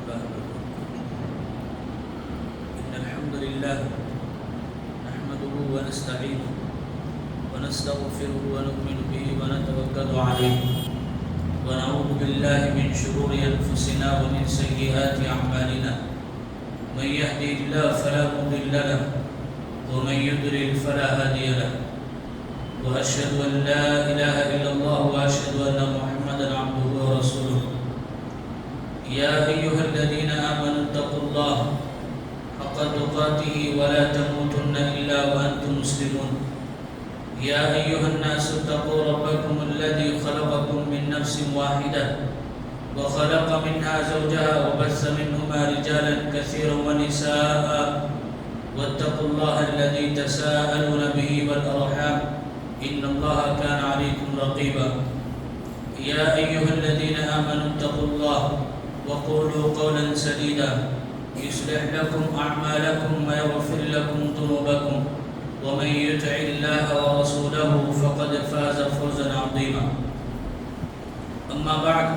إن الحمد لله نحمده ونستعينه ونستغفره ونؤمن به ونتوكل عليه ونعوذ بالله من شرور أنفسنا ومن سيئات أعمالنا من يهده الله فلا مضل له ومن يضلل فلا هادي له وأشهد أن لا إله إلا الله وأشهد أن محمدا عبده ورسوله يا أيها الذين آمنوا اتقوا الله حق تقاته ولا تموتن إلا وأنتم مسلمون يا أيها الناس اتقوا ربكم الذي خلقكم من نفس واحدة وخلق منها زوجها وبث منهما رجالا كثيرا ونساء واتقوا الله الذي تساءلون به والأرحام إن الله كان عليكم رقيبا يا أيها الذين آمنوا اتقوا الله وقولوا قولا سديدا يصلح لكم أعمالكم ويغفر لكم ذنوبكم ومن يطع الله ورسوله فقد فاز فوزا عظيما أما بعد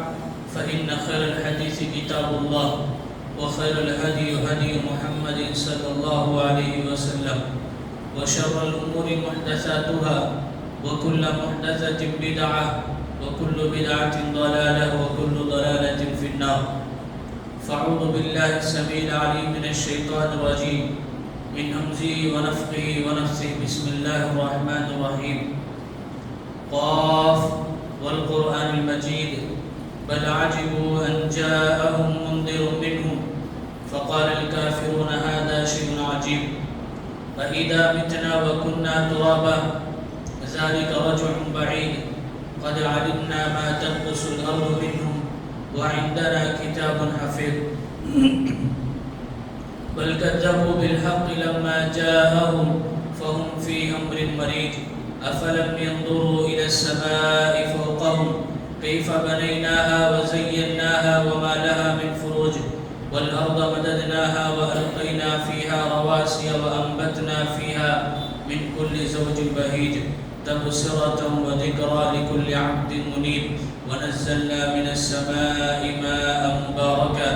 فإن خير الحديث كتاب الله وخير الهدي هدي محمد صلى الله عليه وسلم وشر الأمور محدثاتها وكل محدثة بدعة وكل بدعة ضلالة وكل ضلالة في النار فأعوذ بالله السميع العليم من الشيطان الرجيم من همزه ونفخه ونفثه بسم الله الرحمن الرحيم قاف والقرآن المجيد بل عجبوا أن جاءهم منذر منهم فقال الكافرون هذا شيء عجيب فإذا متنا وكنا ترابا ذلك رجع بعيد قد علمنا ما تنقص الأرض منهم وعندنا كتاب حفيظ بل كذبوا بالحق لما جاءهم فهم في أمر مريج أفلم ينظروا إلى السماء فوقهم كيف بنيناها وزيناها وما لها من فروج والأرض مددناها وألقينا فيها رواسي وأنبتنا فيها من كل زوج بهيج تبصرة وذكرى لكل عبد منيب ونزلنا من السماء ماء مباركا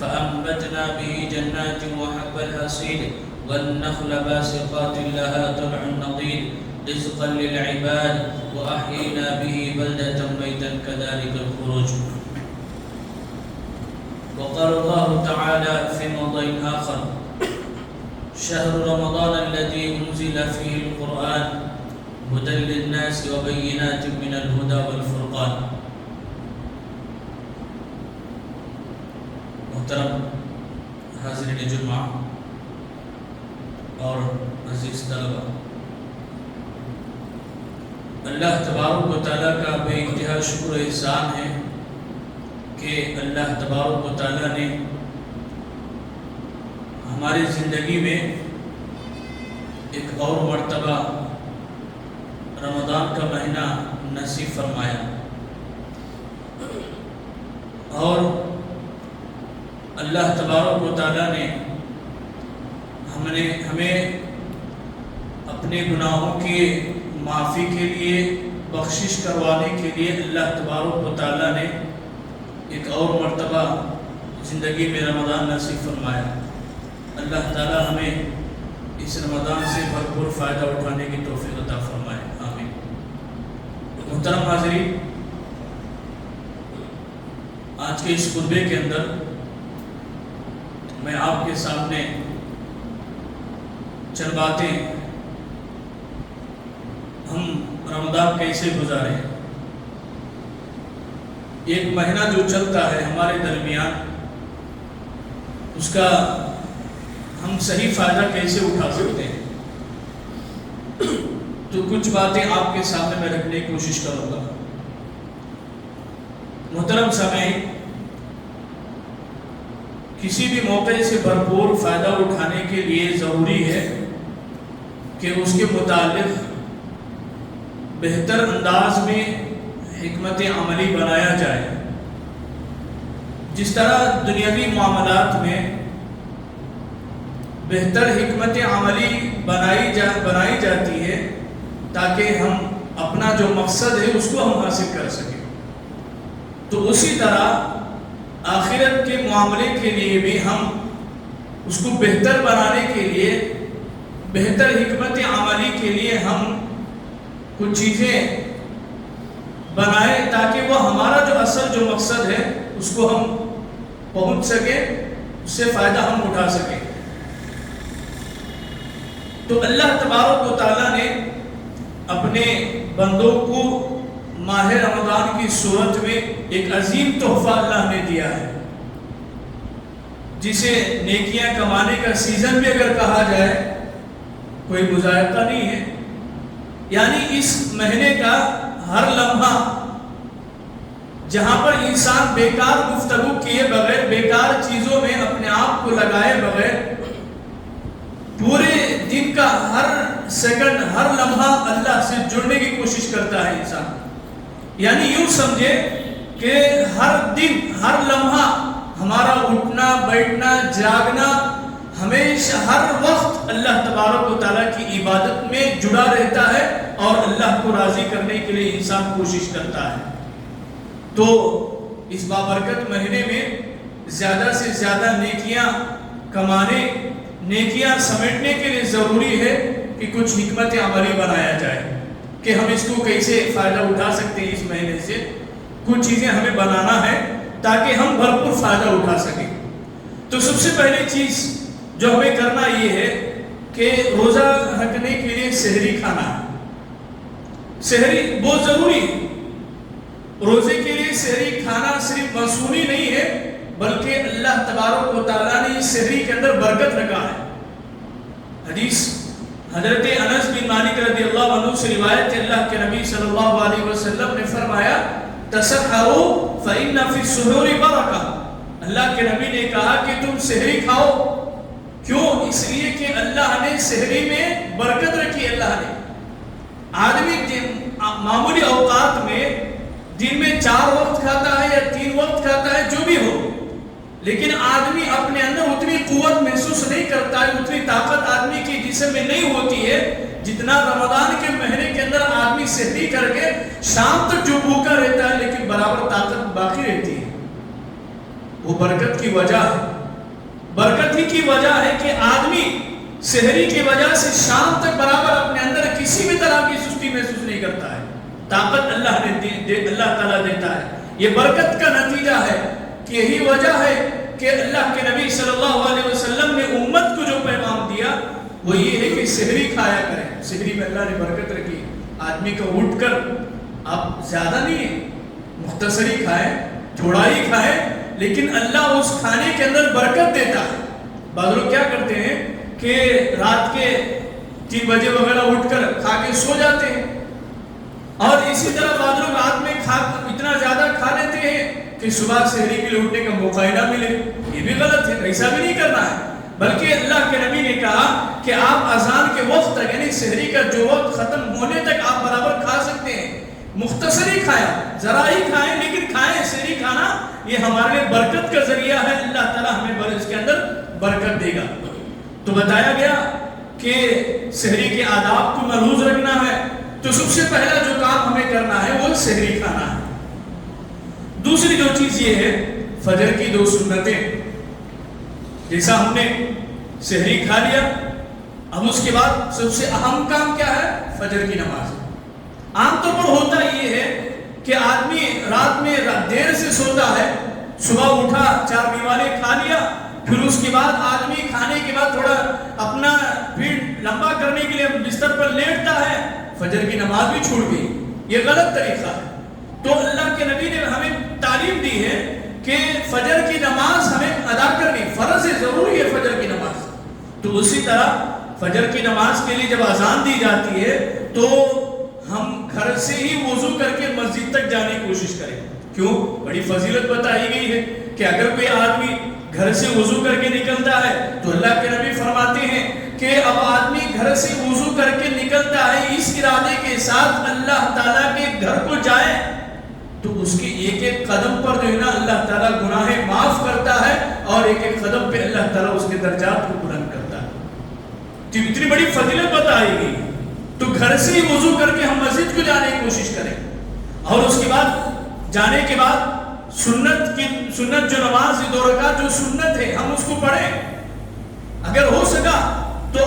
فأنبتنا به جنات وحب الحصيد والنخل باسقات لها طلع نضيد رزقا للعباد وأحيينا به بلدة ميتا كذلك الخروج وقال الله تعالى في موضع آخر شهر رمضان الذي أنزل فيه القرآن هدى للناس وبينات من الهدى والفرقان محترم حاضرین جمعہ اور عزیز طلبہ، اللہ تبارک و تعالیٰ کا بے انتہا شکر و احسان ہے کہ اللہ تبارک و تعالیٰ نے ہماری زندگی میں ایک اور مرتبہ رمضان کا مہینہ نصیب فرمایا اور اللہ تبارک و تعالیٰ نے ہمیں اپنے گناہوں کی معافی کے لیے بخشش کروانے کے لیے اللہ تبارک و تعالیٰ نے ایک اور مرتبہ زندگی میں رمضان نصیب فرمایا۔ اللہ تعالیٰ ہمیں اس رمضان سے بھرپور فائدہ اٹھانے کی توفیق عطا فرمائے، آمین۔ محترم حاضرین، آج کے اس خطبے کے اندر میں آپ کے سامنے چند باتیں ہم رمضان کیسے گزارے، ایک مہینہ جو چلتا ہے ہمارے درمیان اس کا ہم صحیح فائدہ کیسے اٹھا سکتے ہیں، تو کچھ باتیں آپ کے سامنے میں رکھنے کی کوشش کروں گا۔ محترم سامعین، کسی بھی موقع سے بھرپور فائدہ اٹھانے کے لیے ضروری ہے کہ اس کے متعلق بہتر انداز میں حکمت عملی بنایا جائے۔ جس طرح دنیاوی معاملات میں بہتر حکمت عملی بنائی جاتی ہے تاکہ ہم اپنا جو مقصد ہے اس کو ہم حاصل کر سکیں، تو اسی طرح آخرت کے معاملے کے لیے بھی ہم اس کو بہتر بنانے کے لیے، بہتر حکمت عملی کے لیے ہم کچھ چیزیں بنائیں تاکہ وہ ہمارا جو اصل جو مقصد ہے اس کو ہم پہنچ سکیں، اس سے فائدہ ہم اٹھا سکیں۔ تو اللہ تبارک و تعالیٰ نے اپنے بندوں کو ماہ رمضان کی صورت میں ایک عظیم تحفہ اللہ نے دیا ہے، جسے نیکیاں کمانے کا سیزن بھی اگر کہا جائے کوئی مذائقہ نہیں ہے۔ یعنی اس مہینے کا ہر لمحہ جہاں پر انسان بیکار گفتگو کیے بغیر، بیکار چیزوں میں اپنے آپ کو لگائے بغیر، پورے دن کا ہر سیکنڈ، ہر لمحہ اللہ سے جڑنے کی کوشش کرتا ہے انسان۔ یعنی یوں سمجھے کہ ہر دن، ہر لمحہ ہمارا اٹھنا بیٹھنا جاگنا ہمیشہ ہر وقت اللہ تبارک و تعالیٰ کی عبادت میں جڑا رہتا ہے اور اللہ کو راضی کرنے کے لیے انسان کوشش کرتا ہے۔ تو اس بابرکت مہینے میں زیادہ سے زیادہ نیکیاں کمانے، نیکیاں سمیٹنے کے لیے ضروری ہے کہ کچھ حکمت عملی بنایا جائے کہ ہم اس کو کیسے فائدہ اٹھا سکتے ہیں۔ اس مہینے سے کچھ چیزیں ہمیں بنانا ہے تاکہ ہم بھرپور فائدہ اٹھا سکیں۔ تو سب سے پہلی چیز جو ہمیں کرنا یہ ہے کہ روزہ رکھنے کے لیے سحری کھانا ہے۔ سحری بہت ضروری ہے۔ روزے کے لیے سحری کھانا صرف مصنوعی نہیں ہے بلکہ اللہ تبارک و تعالیٰ نے اس سحری کے اندر برکت رکھا ہے۔ حدیث حضرت انس بن مالک رضی اللہ عنہ سے روایت ہے، اللہ کے نبی صلی اللہ علیہ وسلم نے فرمایا تسحروا فإن فی السحور برکہ۔ اللہ کے نبی نے کہا کہ تم سحری کھاؤ، کیوں؟ اس لیے کہ اللہ نے سحری میں برکت رکھی۔ اللہ نے آدمی معمولی اوقات میں دن میں 4 وقت کھاتا ہے یا 3 وقت کھاتا ہے، جو بھی ہو، لیکن آدمی اپنے اندر اتنی قوت محسوس نہیں کرتا ہے، اتنی طاقت آدمی کی جسم میں نہیں ہوتی ہے جتنا رمضان کے مہینے کے اندر آدمی سحری کر کے شام تک جو بھوکا رہتا ہے لیکن برابر طاقت باقی رہتی ہے۔ وہ برکت کی وجہ ہے، برکت ہی کی وجہ ہے کہ آدمی سحری کی وجہ سے شام تک برابر اپنے اندر کسی بھی طرح کی سستی محسوس نہیں کرتا ہے۔ طاقت اللہ تعالیٰ دیتا ہے۔ یہ برکت کا نتیجہ ہے کہ یہی وجہ ہے کہ اللہ کے نبی صلی اللہ علیہ وسلم نے امت کو جو پیغام دیا وہ یہ ہے کہ سحری کھایا کریں۔ سحری میں اللہ نے برکت رکھی۔ آدمی کو اٹھ کر آپ زیادہ نہیں، مختصری کھائیں، تھوڑا ہی کھائیں، لیکن اللہ اس کھانے کے اندر برکت دیتا ہے۔ بعض لوگ کیا کرتے ہیں کہ رات کے 3 بجے وغیرہ اٹھ کر کھا کے سو جاتے ہیں، اور اسی طرح بعض لوگ رات میں اتنا زیادہ کھا لیتے ہیں کہ صبح سحری کے لیے اٹھنے کا موقع ہی نہ ملے۔ یہ بھی غلط ہے، ایسا بھی نہیں کرنا ہے، بلکہ اللہ کے نبی نے کہا کہ آپ اذان کے وقت تک، یعنی سحری کا جو وقت ختم ہونے تک آپ برابر کھا سکتے ہیں۔ مختصری کھائیں، ذرا ہی کھائیں، لیکن کھائیں۔ سحری کھانا یہ ہمارے لیے برکت کا ذریعہ ہے، اللہ تعالیٰ ہمیں اس کے اندر برکت دے گا۔ تو بتایا گیا کہ سحری کے آداب کو ملحوظ رکھنا ہے، تو سب سے پہلا جو کام ہمیں کرنا ہے وہ سحری کھانا ہے۔ دوسری جو چیز یہ ہے فجر کی 2 سنتیں۔ جیسا ہم نے سحری کھا لیا، اب اس کے بعد سب سے اہم کام کیا ہے؟ فجر کی نماز۔ عام طور پر ہوتا یہ ہے کہ آدمی رات میں دیر سے سوتا ہے، صبح اٹھا 4 میوالے کھا لیا، پھر اس کے بعد آدمی کھانے کے بعد تھوڑا اپنا پیٹ لمبا کرنے کے لیے بستر پر لیٹتا ہے، فجر کی نماز بھی چھوڑ گئی۔ یہ غلط طریقہ ہے۔ تو اللہ کے نبی نے ہمیں تعلیم دی ہے کہ فجر کی نماز ہمیں ادا کرنی، فرض ہے، ضروری ہے فجر کی نماز۔ تو اسی طرح فجر کی نماز کے لیے جب اذان دی جاتی ہے تو ہم گھر سے ہی وضو کر کے مسجد تک جانے کی کوشش کریں۔ کیوں؟ بڑی فضیلت بتائی گئی ہے کہ اگر کوئی آدمی گھر سے وضو کر کے نکلتا ہے تو اللہ کے نبی فرماتے ہیں کہ اب آدمی گھر سے وضو کر کے نکلتا ہے اس ارادے کے ساتھ اللہ تعالیٰ کے گھر کو جائے، تو اس کے ایک ایک قدم پر جو ہے نا اللہ تعالیٰ گناہیں معاف کرتا ہے، اور ایک ایک قدم پہ اللہ تعالیٰ اس کے درجات کو بلند کرتا ہے۔ تو اتنی بڑی فضیلت بتائی گئی، تو گھر سے ہی وضو کر کے ہم مسجد کو جانے کی کوشش کریں، اور اس کے بعد جانے کے بعد سنت جو نماز 2 رکعت جو سنت ہے ہم اس کو پڑھیں. اگر ہو سکا تو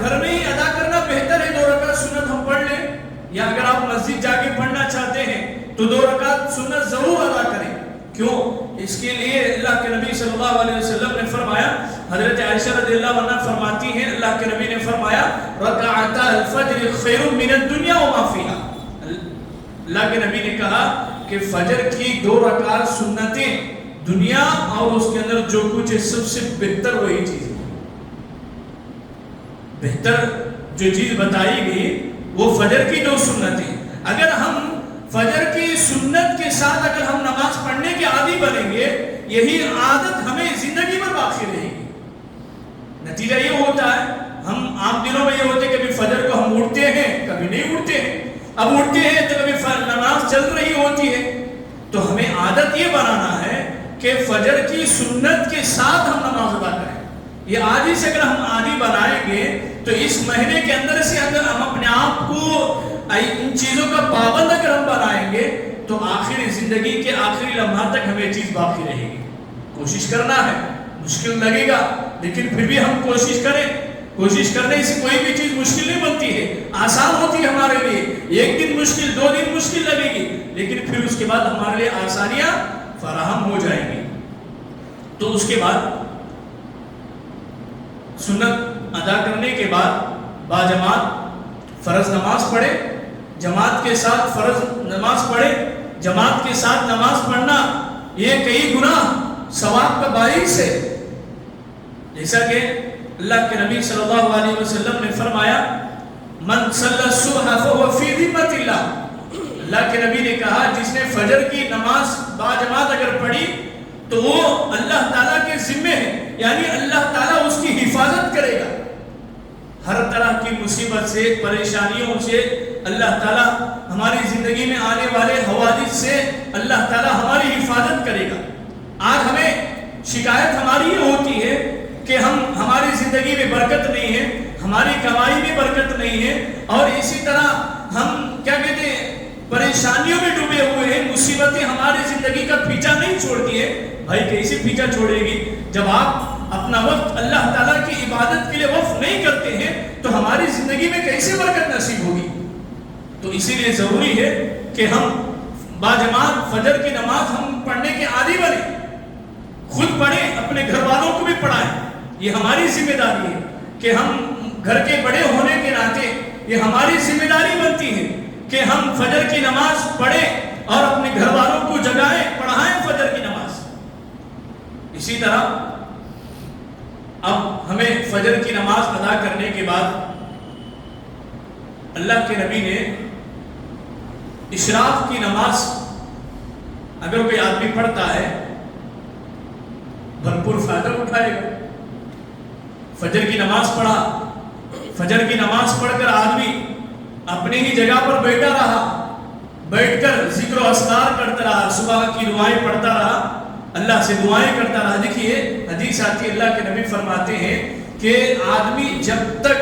گھر میں ہی ادا کرنا بہتر ہے. 2 رکعت سنت ہم پڑھ لیں, یا اگر آپ مسجد جا کے پڑھنا چاہتے ہیں تو 2 رکعت سنت ضرور ادا کریں. کیوں؟ اس کے لیے اللہ کے نبی صلی اللہ علیہ وسلم نے فرمایا, حضرت عائشہ رضی اللہ عنہا فرماتی ہیں اللہ کے نبی نے فرمایا رکعتا الفجر خیر من الدنیا وما فیہا. اللہ کے نبی نے کہا کہ فجر کی 2 رکعت سنتیں دنیا اور اس کے اندر جو کچھ ہے سب سے بہتر وہی چیز ہے. بہتر جو چیز بتائی گئی وہ فجر کی 2 سنتیں. اگر ہم فجر کی سنت کے ساتھ اگر ہم نماز پڑھنے کے عادی بنیں گے, یہی عادت ہمیں زندگی میں باقی رہے گی. نتیجہ یہ ہوتا ہے ہم عام دنوں میں یہ ہوتے کہ کبھی فجر کو ہم اٹھتے ہیں کبھی نہیں اٹھتے ہیں. اب اٹھتے ہیں تو کبھی نماز چل رہی ہوتی ہے. تو ہمیں عادت یہ بنانا ہے کہ فجر کی سنت کے ساتھ ہم نماز ادا کریں. یہ عادی سے اگر ہم عادی بنائیں گے تو اس مہینے کے اندر سے اگر ہم اپنے آپ کو ان چیزوں کا پابند اگر ہم بنائیں گے تو آخری زندگی کے آخری لمحات تک ہمیں چیز باقی رہے گی. کوشش کرنا ہے, مشکل لگے گا لیکن پھر بھی ہم کوشش کریں. کوشش کرنے سے کوئی بھی چیز مشکل نہیں بنتی ہے, آسان ہوتی ہے ہمارے لیے. 1 دن مشکل 2 دن مشکل لگے گی لیکن پھر اس کے بعد ہمارے لیے آسانیاں فراہم ہو جائیں گی. تو اس کے بعد سنت ادا کرنے کے بعد باجماعت فرض نماز پڑھے, جماعت کے ساتھ فرض نماز پڑھے. جماعت کے ساتھ نماز پڑھنا یہ کئی گنا ثواب کا باعث ہے. جیسا کہ اللہ کے نبی صلی اللہ علیہ وسلم نے فرمایا من صلی الصبح فهو فی ذمۃ اللہ. اللہ کے نبی نے کہا جس نے فجر کی نماز باجماعت اگر پڑھی تو وہ اللہ تعالیٰ کے ذمے ہے, یعنی اللہ تعالیٰ اس کی حفاظت کرے گا. ہر طرح کی مصیبت سے پریشانیوں سے اللہ تعالیٰ ہماری زندگی میں آنے والے حوادث سے اللہ تعالیٰ ہماری حفاظت کرے گا. آج ہمیں شکایت ہماری یہ ہوتی ہے کہ ہماری زندگی میں برکت نہیں ہے, ہماری کمائی میں برکت نہیں ہے, اور اسی طرح ہم کیا کہتے ہیں پریشانیوں میں ڈوبے ہوئے ہیں. مصیبتیں ہماری زندگی کا پیچھا نہیں چھوڑتی ہے. بھائی کیسے پیچھا چھوڑے گی؟ جب آپ اپنا وقت اللہ تعالیٰ کی عبادت کے لیے وقف نہیں کرتے ہیں تو ہماری زندگی میں کیسے برکت نصیب ہوگی؟ تو اسی لیے ضروری ہے کہ ہم باجماعت فجر کی نماز ہم پڑھنے کے عادی بنیں. خود پڑھیں, اپنے گھر والوں کو بھی پڑھائیں. یہ ہماری ذمہ داری ہے کہ ہم گھر کے بڑے ہونے کے ناطے یہ ہماری ذمہ داری بنتی ہے کہ ہم فجر کی نماز پڑھیں اور اپنے گھر والوں کو جگائیں, پڑھائیں فجر کی نماز. اسی طرح اب ہمیں فجر کی نماز ادا کرنے کے بعد اللہ کے نبی نے اشراق کی نماز اگر کوئی آدمی پڑھتا ہے بھرپور فائدہ اٹھائے گا. فجر کی نماز پڑھا, فجر کی نماز پڑھ کر آدمی اپنی ہی جگہ پر بیٹھا رہا, بیٹھ کر ذکر و اذکار کرتا رہا, صبح کی دعائیں پڑھتا رہا, اللہ سے دعائیں کرتا رہا. دیکھیے حدیث آتی ہے, اللہ کے نبی فرماتے ہیں کہ آدمی جب تک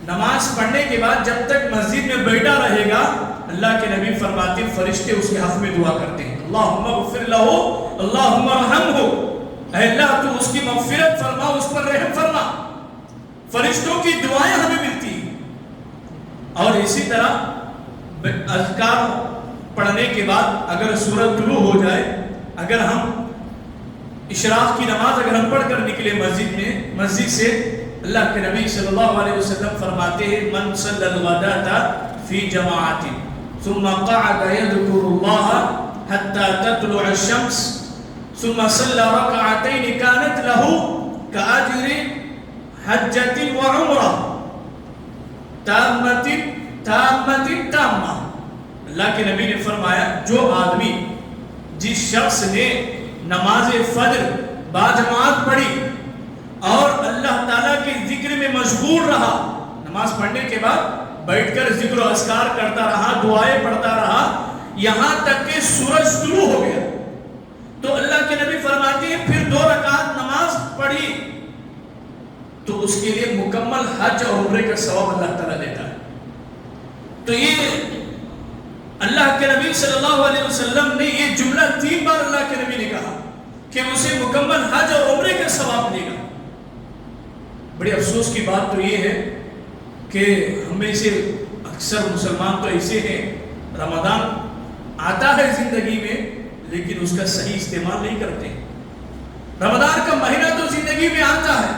نماز پڑھنے کے بعد جب تک مسجد میں بیٹھا رہے گا, اللہ کے نبی فرماتے ہیں فرشتے اس کے حق میں دعا کرتے ہیں اللہم اغفر لہ اللہم ارحمہ, اے اللہ تو اس کی مغفرت فرما, اس پر رحم فرما. فرشتوں کی دعائیں ہمیں ملتی ہیں. اور اسی طرح اذکار پڑھنے کے بعد اگر سورج طلوع ہو جائے, اگر ہم اشراق کی نماز اگر ہم پڑھ کر نکلے مسجد سے, اللہ کے نبی صلی اللہ علیہ وسلم فرماتے ہیں من صلی الغداۃ فی جماعت ثم قعد يذكر الله حتى تطلع الشمس ثم صلى ركعتين كانت له كأجر حجة وعمرة تامة. اللہ کے نبی نے فرمایا جو آدمی جس شخص نے نماز فجر باجماعت پڑھی اور اللہ تعالیٰ کے ذکر میں مشغول رہا, نماز پڑھنے کے بعد بیٹھ کر ذکر و اذکار کرتا رہا, دعائیں پڑھتا رہا یہاں تک کہ سورج طلوع ہو گیا, تو اللہ کے نبی فرماتے ہیں پھر 2 رکعت نماز پڑھی تو اس کے لیے مکمل حج اور عمرے کا ثواب اللہ تعالیٰ دیتا ہے. تو یہ اللہ کے نبی صلی اللہ علیہ وسلم نے یہ جملہ 3 بار اللہ کے نبی نے کہا کہ اسے مکمل حج اور عمرے کا ثواب ملے گا۔ بڑی افسوس کی بات تو یہ ہے کہ ہم میں سے اکثر مسلمان تو ایسے ہیں، رمضان آتا ہے زندگی میں لیکن اس کا صحیح استعمال نہیں کرتے۔ رمضان کا مہینہ تو زندگی میں آتا ہے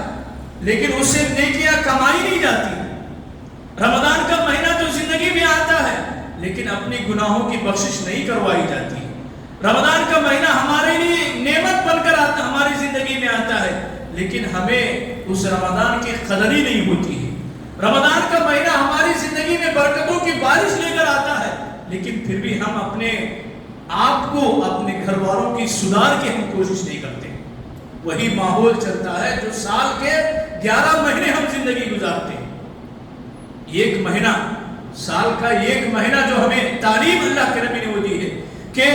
لیکن اس سے نیکیاں کمائی نہیں جاتی۔ رمضان کا مہینہ تو زندگی میں آتا ہے لیکن اپنی گناہوں کی بخشش نہیں کروائی جاتی۔ رمضان کا مہینہ ہمارے لیے نعمت بن کر آتا، ہماری زندگی میں آتا ہے لیکن ہمیں اس رمضان کی قدر ہی نہیں ہوتی ہے۔ رمضان کا مہینہ ہماری زندگی میں برکتوں کی بارش لے کر آتا ہے لیکن پھر بھی ہم اپنے آپ کو، اپنے گھر والوں کی سدھار کی ہم کوشش نہیں کرتے۔ وہی ماحول چلتا ہے جو سال کے 11 مہینے ہم زندگی گزارتے ہیں۔ ایک مہینہ، سال کا ایک مہینہ جو ہمیں تعلیم اللہ کے نبی نے وہ دی ہے کہ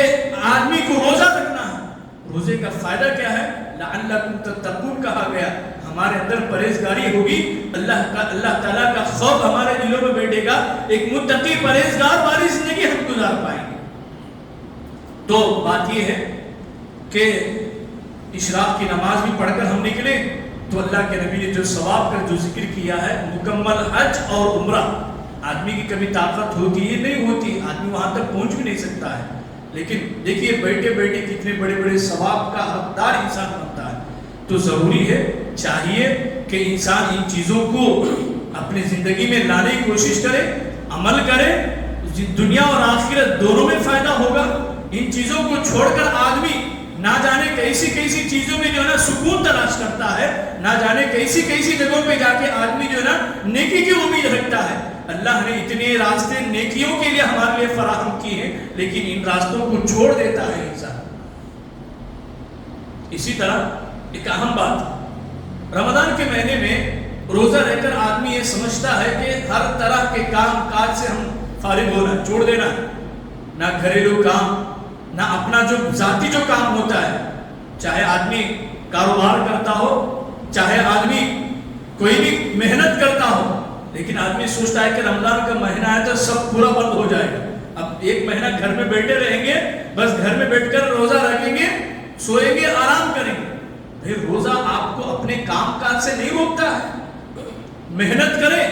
آدمی کو روزہ رکھنا ہے۔ روزے کا فائدہ کیا ہے؟ لعلکم تتقون کہا گیا، ہمارے اندر پرہیزگاری ہوگی، اللہ تعالیٰ کا خوف ہمارے دلوں میں بیٹھے گا، ایک متقی پرہیزگار والی زندگی ہم گزار پائیں گے۔ تو بات یہ ہے کہ اشراق کی نماز بھی پڑھ کر ہم نکلے تو اللہ کے نبی نے جو ثواب کا جو ذکر کیا ہے، مکمل حج اور عمرہ، آدمی کی کبھی طاقت ہوتی ہے نہیں ہوتی، آدمی وہاں تک پہنچ بھی نہیں سکتا ہے، لیکن دیکھیے بیٹھے بیٹھے کتنے بڑے بڑے ثواب کا حقدار انسان بنتا ہے۔ تو ضروری ہے، چاہیے کہ انسان ان چیزوں کو اپنی زندگی میں لانے کی کوشش کرے، عمل کرے، دنیا اور آخرت دونوں میں فائدہ ہوگا۔ ان چیزوں کو چھوڑ کر آدمی نہ جانے کیسی کیسی چیزوں میں جو ہے نا سکون تلاش کرتا ہے، نہ جانے کیسی کیسی جگہوں پہ جا کے آدمی جو ہے نا نیکی کی امید رکھتا ہے۔ اللہ نے اتنے راستے نیکیوں کے لیے ہمارے لیے فراہم کیے ہیں لیکن ان راستوں کو چھوڑ دیتا ہے انسان۔ اسی طرح ایک اہم بات، رمضان کے مہینے میں روزہ رہ کر آدمی یہ سمجھتا ہے کہ ہر طرح کے کام کاج سے ہم فارغ ہونا، چھوڑ دینا، نہ گھریلو کام، نہ اپنا جو ذاتی جو کام ہوتا ہے، چاہے آدمی کاروبار کرتا ہو، چاہے آدمی کوئی بھی محنت کرتا ہو، لیکن آدمی سوچتا ہے کہ رمضان کا مہینہ ہے تو سب پورا بند ہو جائے گا، اب ایک مہینہ گھر میں بیٹھے رہیں گے، بس گھر میں بیٹھ کر روزہ رکھیں گے، سوئیں گے، آرام کریں گے۔ بھئی روزہ آپ کو اپنے کام کاج سے نہیں روکتا ہے، محنت کریں،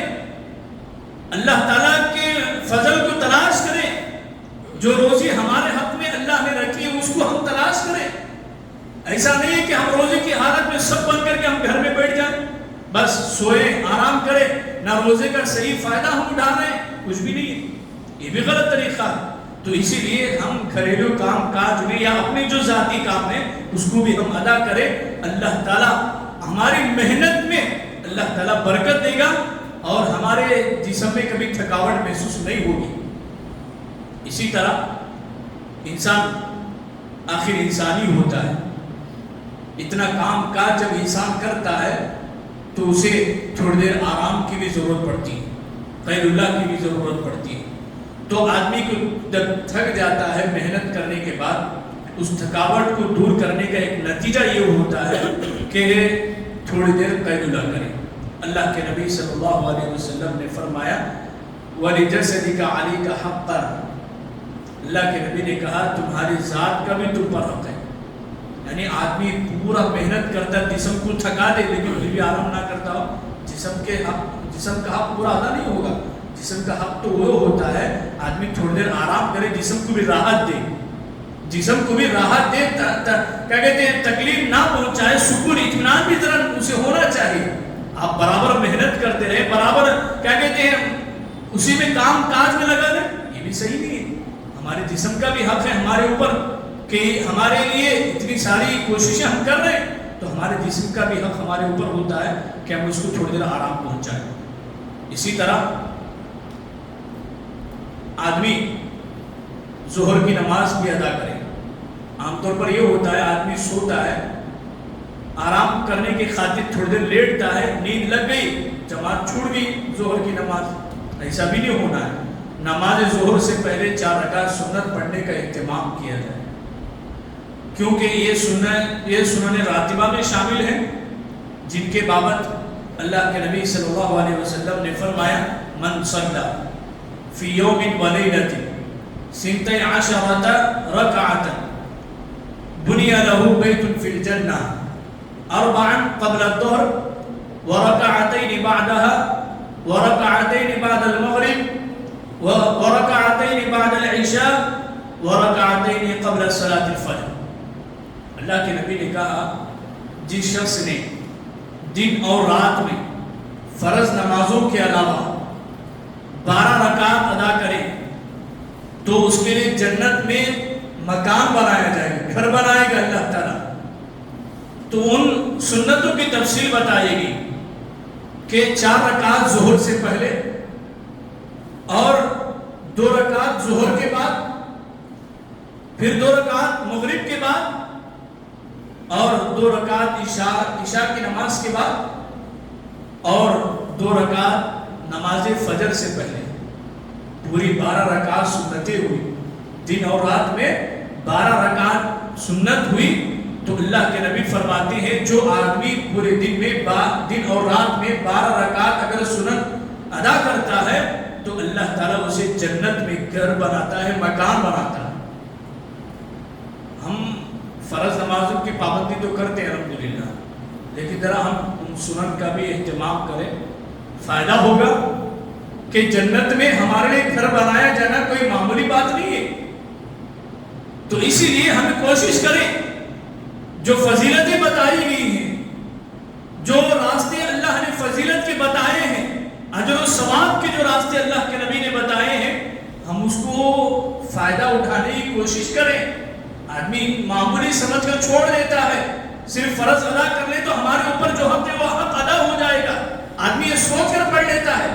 اللہ تعالیٰ کے فضل کو تلاش کریں، جو روزی ہمارے حق میں اللہ نے رکھی ہے اس کو ہم تلاش کریں۔ ایسا نہیں ہے کہ ہم روزے کی حالت میں سب بن کر کے ہم گھر میں بیٹھ جائیں، بس سوئیں، آرام کریں، نہ روزے کا صحیح فائدہ ہم اٹھا رہے ہیں، کچھ بھی نہیں ہے، یہ بھی غلط طریقہ ہے۔ تو اسی لیے ہم گھریلو کام کاج میں یا اپنے جو ذاتی کام ہے اس کو بھی ہم ادا کریں، اللہ تعالیٰ ہماری محنت میں اللہ تعالیٰ برکت دے گا اور ہمارے جسم میں کبھی تھکاوٹ محسوس نہیں ہوگی۔ اسی طرح انسان آخر انسانی ہوتا ہے، اتنا کام کاج جب انسان کرتا ہے تو اسے تھوڑی دیر آرام کی بھی ضرورت پڑتی ہے، غیر اللہ کی بھی ضرورت پڑتی ہے۔ تو آدمی کو جب تھک جاتا ہے محنت کرنے کے بعد، اس تھکاوٹ کو دور کرنے کا ایک نتیجہ یہ ہوتا ہے کہ تھوڑی دیر قید اللہ کریں۔ اللہ کے نبی صلی اللہ علیہ وسلم نے فرمایا وَلِجَسَدِكَ عَلَيْكَ حَقًّا، اللہ کے نبی نے کہا تمہاری ذات کا بھی تم پر حق ہے۔ یعنی آدمی پورا محنت کرتا ہے، جسم کو تھکا دے لیکن پھر بھی آرام نہ کرتا ہو، جسم کا حق پورا ادا نہیں ہوگا۔ جسم کا حق تو وہ ہوتا ہے آدمی تھوڑی دیر آرام کرے، جسم کو بھی راحت دے، جسم کو بھی راحت دے، کیا کہتے ہیں تکلیف نہ پہنچائے، سکون اطمینان بھی ذرا اسے ہونا چاہیے۔ آپ برابر محنت کرتے رہے، برابر کیا کہتے ہیں اسی میں کام کاج میں لگا رہے، یہ بھی صحیح نہیں ہے۔ ہمارے جسم کا بھی حق ہے ہمارے اوپر کہ ہمارے لیے اتنی ساری کوششیں ہم کر رہے ہیں، تو ہمارے جسم کا بھی حق ہمارے اوپر ہوتا ہے کہ ہم اس کو تھوڑی دیر آرام پہنچائیں۔ اسی طرح آدمی ظہر کی نماز بھی ادا کرے۔ عام طور پر یہ ہوتا ہے آدمی سوتا ہے، آرام کرنے کی خاطر تھوڑی دیر لیٹتا ہے، نیند لگ گئی، جماعت چھوٹ گئی ظہر کی نماز، ایسا بھی نہیں ہونا ہے۔ نماز ظہر سے پہلے 4 رکعت سنت پڑھنے کا اہتمام کیا جائے، کیونکہ یہ سنن راتبہ میں شامل ہیں جن کے بابت اللہ کے نبی صلی اللہ علیہ وسلم نے فرمایا من صلی فی یوم و لیلۃ سنتي عشرة ركعة بني له بيت في الجنة 4 قبل الظهر وركعتين بعدها وركعتين بعد المغرب وركعتين بعد العشاء وركعتين قبل صلاة الفجر. اللہ کے نبی نے کہا جس شخص نے دن اور رات میں فرض نمازوں کے علاوہ 12 رکعات ادا کرے تو اس کے لیے جنت میں مکان بنایا جائے گا، گھر بنائے گا اللہ تعالیٰ. تو ان سنتوں کی تفصیل بتائے گی کہ 4 رکعات ظہر سے پہلے اور 2 رکعات ظہر کے بعد، پھر 2 رکعات مغرب کے بعد اور 2 رکعات عشاء کی نماز کے بعد اور 2 رکعت نماز فجر سے پہلے. پوری 12 رکعت سنتیں ہوئی، دن اور رات میں 12 رکعت سنت ہوئی. تو اللہ کے نبی فرماتے ہیں جو آدمی پورے دن اور رات میں 12 رکعت اگر سنت ادا کرتا ہے تو اللہ تعالیٰ اسے جنت میں گھر بناتا ہے، مکان بناتا ہے. ہم فرض نمازوں کی پابندی تو کرتے ہیں الحمدللہ، لیکن ذرا ہم ان سنن کا بھی اہتمام کریں. فائدہ ہوگا کہ جنت میں ہمارے لیے گھر بنایا جانا کوئی معمولی بات نہیں ہے. تو اسی لیے ہمیں کوشش کریں جو فضیلتیں بتائی گئی ہیں، جو راستے اللہ نے فضیلت کے بتائے ہیں، اجر و ثواب کے جو راستے اللہ کے نبی نے بتائے ہیں، ہم اس کو فائدہ اٹھانے کی کوشش کریں. آدمی معمولی سمجھ کر چھوڑ دیتا ہے، صرف فرض ادا کر لے تو ہمارے اوپر جو حق ہے وہ حق ادا ہو جائے گا، آدمی یہ سوچ کر پڑھ لیتا ہے.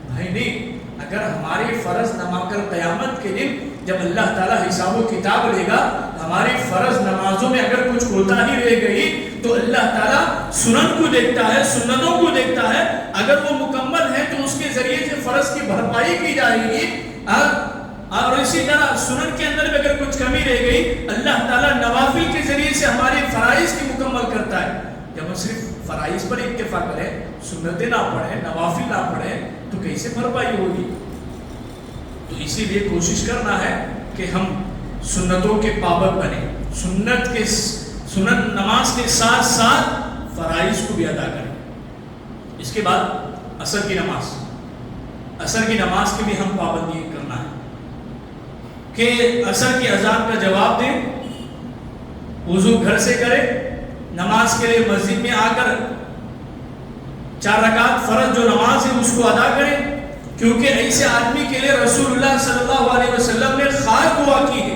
بھائی نہیں، اگر ہمارے فرض نماز کر قیامت کے دن جب اللہ تعالیٰ حساب و کتاب لے گا، ہماری فرض نمازوں میں اگر کچھ کوتاہی رہ گئی تو اللہ تعالیٰ سنن کو دیکھتا ہے، سنتوں کو دیکھتا ہے. اگر وہ مکمل ہے تو اس کے ذریعے سے فرض کی بھرپائی کی جائے گی. اور اسی طرح سنن کے اندر بھی اگر کچھ کمی رہ گئی، اللہ تعالیٰ نوافل کے ذریعے سے ہمارے فرائض کی مکمل کرتا ہے. جب ہم صرف فرائض پر اکتفا کریں، سنتیں نہ پڑھیں، نوافل نہ پڑھیں تو کیسے بھرپائی ہوگی؟ تو اسی لیے کوشش کرنا ہے کہ ہم سنتوں کے پابند بنیں، سنن نماز کے ساتھ ساتھ فرائض کو بھی ادا کریں. اس کے بعد عصر کی نماز کی بھی ہم پابندی کرنا ہے کہ عصر کی اذان کا جواب دیں، وضو گھر سے کریں، نماز کے لیے مسجد میں آ کر 4 رکعت فرض جو نماز ہے اس کو ادا کریں. کیونکہ ایسے آدمی کے لیے رسول اللہ صلی اللہ علیہ وسلم نے خاص دعا کی ہے.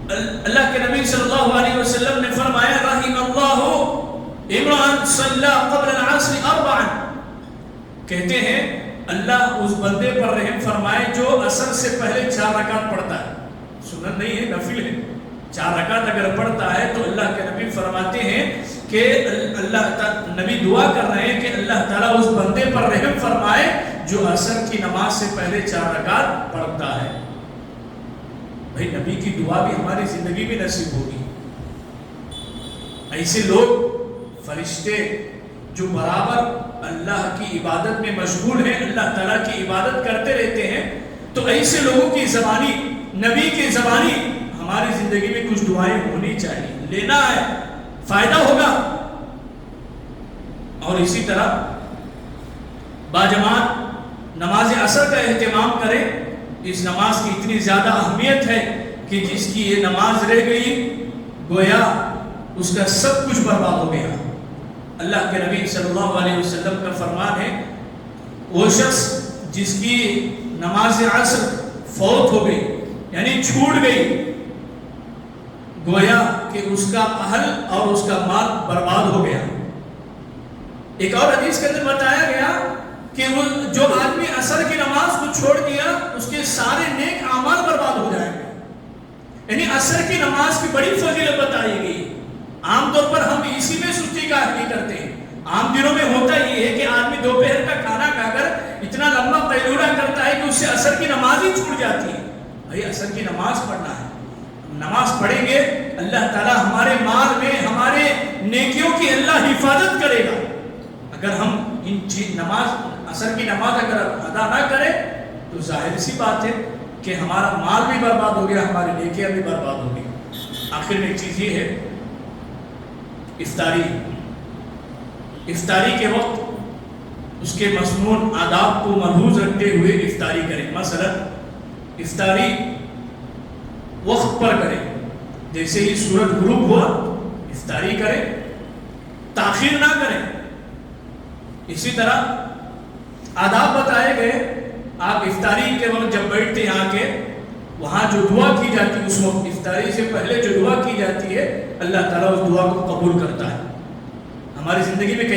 اللہ کے نبی صلی اللہ علیہ وسلم نے فرمایا رحم اللہ امرأ صلی قبل العصر 4، کہتے ہیں اللہ اس بندے پر رحم فرمائے جو عصر سے پہلے 4 رکعت پڑھتا ہے. سنت نہیں ہے، نفل ہے. 4 رکعت اگر پڑھتا ہے تو اللہ کے نبی فرماتے ہیں کہ نبی دعا کر رہے ہیں کہ اللہ تعالیٰ اس بندے پر رحم فرمائے جو عصر کی نماز سے پہلے 4 رکعت پڑھتا ہے. بھائی نبی کی دعا بھی ہماری زندگی میں نصیب ہوگی. ایسے لوگ فرشتے جو برابر اللہ کی عبادت میں مشغول ہیں، اللہ تعالیٰ کی عبادت کرتے رہتے ہیں، تو ایسے لوگوں کی زبانی، نبی کی زبانی ہماری زندگی میں کچھ دعائیں ہونی چاہیے، لینا ہے، فائدہ ہوگا. اور اسی طرح باجماعت نماز عصر کا اہتمام کریں. اس نماز کی اتنی زیادہ اہمیت ہے کہ جس کی یہ نماز رہ گئی گویا اس کا سب کچھ برباد ہو گیا. اللہ کے نبی صلی اللہ علیہ وسلم کا فرمان ہے وہ شخص جس کی نماز عصر فوت ہو گئی یعنی چھوٹ گئی، گویا کہ اس کا اہل اور اس کا مال برباد ہو گیا. ایک اور حدیث کے اندر بتایا گیا کہ وہ جو آدمی عصر کی نماز کو چھوڑ دیا اس کے سارے نیک اعمال برباد ہو جائیں گے. یعنی عصر کی نماز کی بڑی فضیلت بتائی گئی. عام طور پر ہم اسی میں سستی کا نہیں کرتے ہیں. عام دنوں میں ہوتا یہ ہے کہ آدمی دوپہر کا کھانا کھا کر اتنا لمبا قیلولہ کرتا ہے کہ اس سے عصر کی نماز ہی چھوٹ جاتی ہے. بھائی عصر کی نماز پڑھنا ہے، نماز پڑھیں گے اللہ تعالیٰ ہمارے مال میں ہمارے نیکیوں کی اللہ حفاظت کرے گا. اگر ہم عصر کی نماز اگر ادا نہ کریں تو ظاہر سی بات ہے کہ ہمارا مال بھی برباد ہو گیا، ہماری نیکیاں بھی برباد ہو گئی۔ آخر میں ایک چیز یہ ہے، افطاری کے وقت اس کے مسنون آداب کو ملحوظ رکھتے ہوئے افطاری کریں۔ مثلا افطاری وقت پر کریں، جیسے ہی سورج غروب ہوا افطاری کریں، تاخیر نہ کریں۔ اسی طرح آداب بتائے گئے، آپ افطاری کے وقت جب بیٹھتے ہیں آ کے، وہاں جو دعا کی جاتی ہے اس وقت افطاری سے پہلے جو دعا کی جاتی ہے اللہ تعالیٰ اس دعا کو قبول کرتا ہے۔ ہماری زندگی میں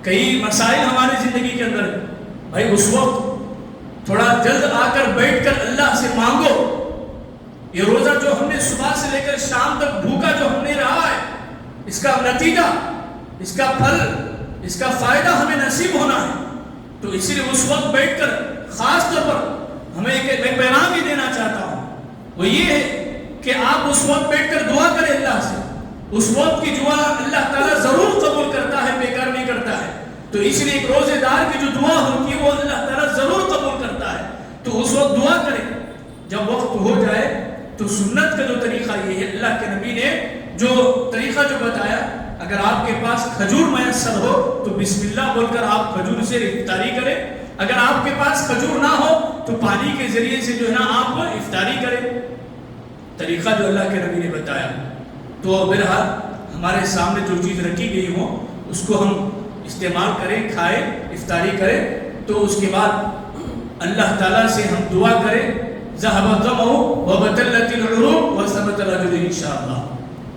کئی مسائل ہماری زندگی کے اندر، بھائی اس وقت تھوڑا جلد آ کر بیٹھ کر اللہ سے مانگو۔ یہ روزہ جو ہم نے صبح سے لے کر شام تک بھوکا جو ہم نے رہا ہے، اس کا نتیجہ، اس کا پھل، اس کا فائدہ ہمیں نصیب ہونا ہے۔ تو اسی لیے اس وقت بیٹھ کر خاص طور پر ہمیں ایک پیغام ہی دینا چاہتا ہوں، وہ یہ ہے کہ آپ اس وقت بیٹھ کر دعا کریں اللہ سے۔ اس وقت کی دعا اللہ تعالیٰ ضرور قبول کرتا ہے، بیکار نہیں کرتا ہے۔ تو اس لیے ایک روزے دار کی جو دعا ہوتی ہے وہ اللہ تعالیٰ ضرور قبول کرتا ہے۔ تو اس وقت دعا کریں۔ جب وقت ہو جائے تو سنت کا جو طریقہ یہ ہے، اللہ کے نبی نے جو طریقہ جو بتایا، اگر آپ کے پاس کھجور میسر ہو تو بسم اللہ بول کر آپ کھجور سے افطاری کریں۔ اگر آپ کے پاس کھجور نہ ہو تو پانی کے ذریعے سے جو ہے نا آپ افطاری کریں، طریقہ جو اللہ کے نبی نے بتایا۔ تو بہرحال ہمارے سامنے جو چیز رکھی گئی ہو اس کو ہم استعمال کریں، کھائیں، افطاری کریں۔ تو اس کے بعد اللہ تعالیٰ سے ہم دعا کریں، ذهب الظمأ وابتلت العروق وثبت الأجر انشاءاللہ۔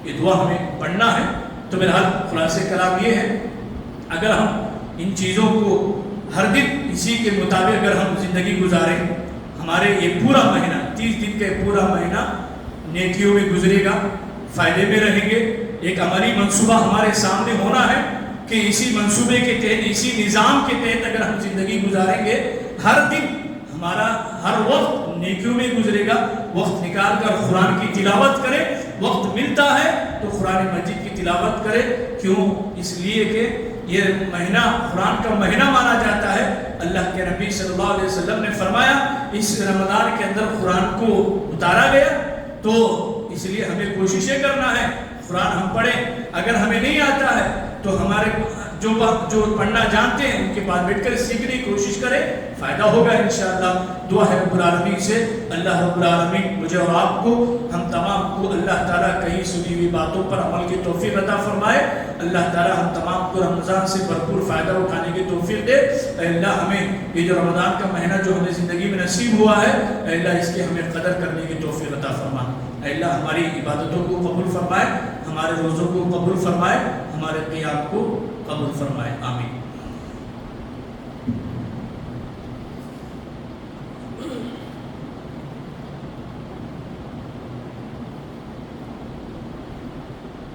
یہ دعا ہمیں پڑھنا ہے۔ تو بہرحال خلاصہ کلام یہ ہے، اگر ہم ان چیزوں کو ہر دن اسی کے مطابق اگر ہم زندگی گزاریں، ہمارے یہ پورا مہینہ 30 دن کا پورا مہینہ نیکیوں میں گزرے گا، فائدے میں رہیں گے۔ ایک عملی منصوبہ ہمارے سامنے ہونا ہے کہ اسی منصوبے کے تحت، اسی نظام کے تحت اگر ہم زندگی گزاریں گے، ہر دن ہمارا ہر وقت نیکیوں میں گزرے گا۔ وقت نکال کر قرآن کی تلاوت کرے، وقت ملتا ہے تو قرآن مجید کی تلاوت کرے۔ کیوں؟ اس لیے کہ یہ مہینہ قرآن کا مہینہ مانا جاتا ہے۔ اللہ کے نبی صلی اللہ علیہ وسلم نے فرمایا اس رمضان کے اندر قرآن کو اتارا گیا، تو اس لیے ہمیں کوشش یہ کرنا ہے قرآن ہم پڑھیں۔ اگر ہمیں نہیں آتا ہے تو ہمارے جو پڑھنا جانتے ہیں ان کے پاس بیٹھ کر سیکھنے کی کوشش کریں، فائدہ ہوگا انشاءاللہ۔ دعا ہے رب العالمین سے اللہ رب العالمین مجھے اور آپ کو، ہم تمام کو اللہ تعالیٰ کہیں سنی ہوئی باتوں پر عمل کی توفیق عطا فرمائے۔ اللہ تعالیٰ ہم تمام کو رمضان سے بھرپور فائدہ اٹھانے کی توفیق دے۔ اے اللہ ہمیں یہ جو رمضان کا مہینہ جو ہمیں زندگی میں نصیب ہوا ہے، اے اللہ اس کی ہمیں قدر کرنے کی توفیق عطا فرما۔ اے اللہ ہماری عبادتوں کو قبول فرمائے، ہمارے روزوں کو قبول فرمائے، ہمارے قیام کو قبول فرمائے، آمین۔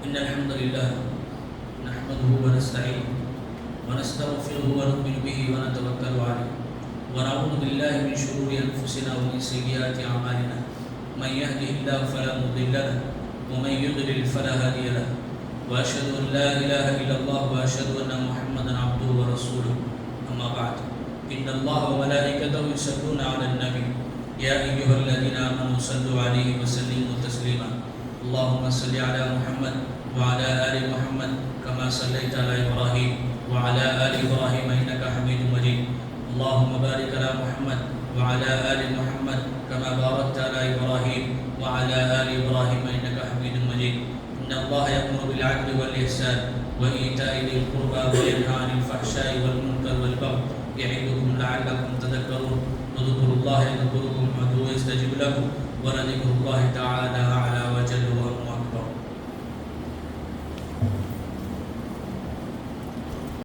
ان الحمد للہ نحمده ونستعینه ونستغفره ونؤمن به ونتوکل علیہ ونعوذ باللہ من شرور انفسنا ومن سیئات اعمالنا من يهده الله فلا مضل له ومن يضلل فلا هادي له واشهد ان لا اله الا الله واشهد ان محمدا عبده ورسوله اما بعد ان الله وملائكته يصلون على النبي يا ايها الذين امنوا صلوا عليه وسلموا تسليما اللهم صل على محمد وعلى آل محمد كما صليت على إبراهيم وعلى آل إبراهيم إنك حميد مجيد اللهم بارك على محمد وعلى آل محمد كما باركت على إبراهيم وعلى آل إبراهيم إنك حميد مجيد إن الله يأمر بالعدل والإحسان وإيتاء ذي القربى وينهى عن الفحشاء والمنكر والبغي يعظكم لعلكم تذكرون واذكروا الله يذكركم وادعوه يستجب لكم ولذكر الله تعالى أعلى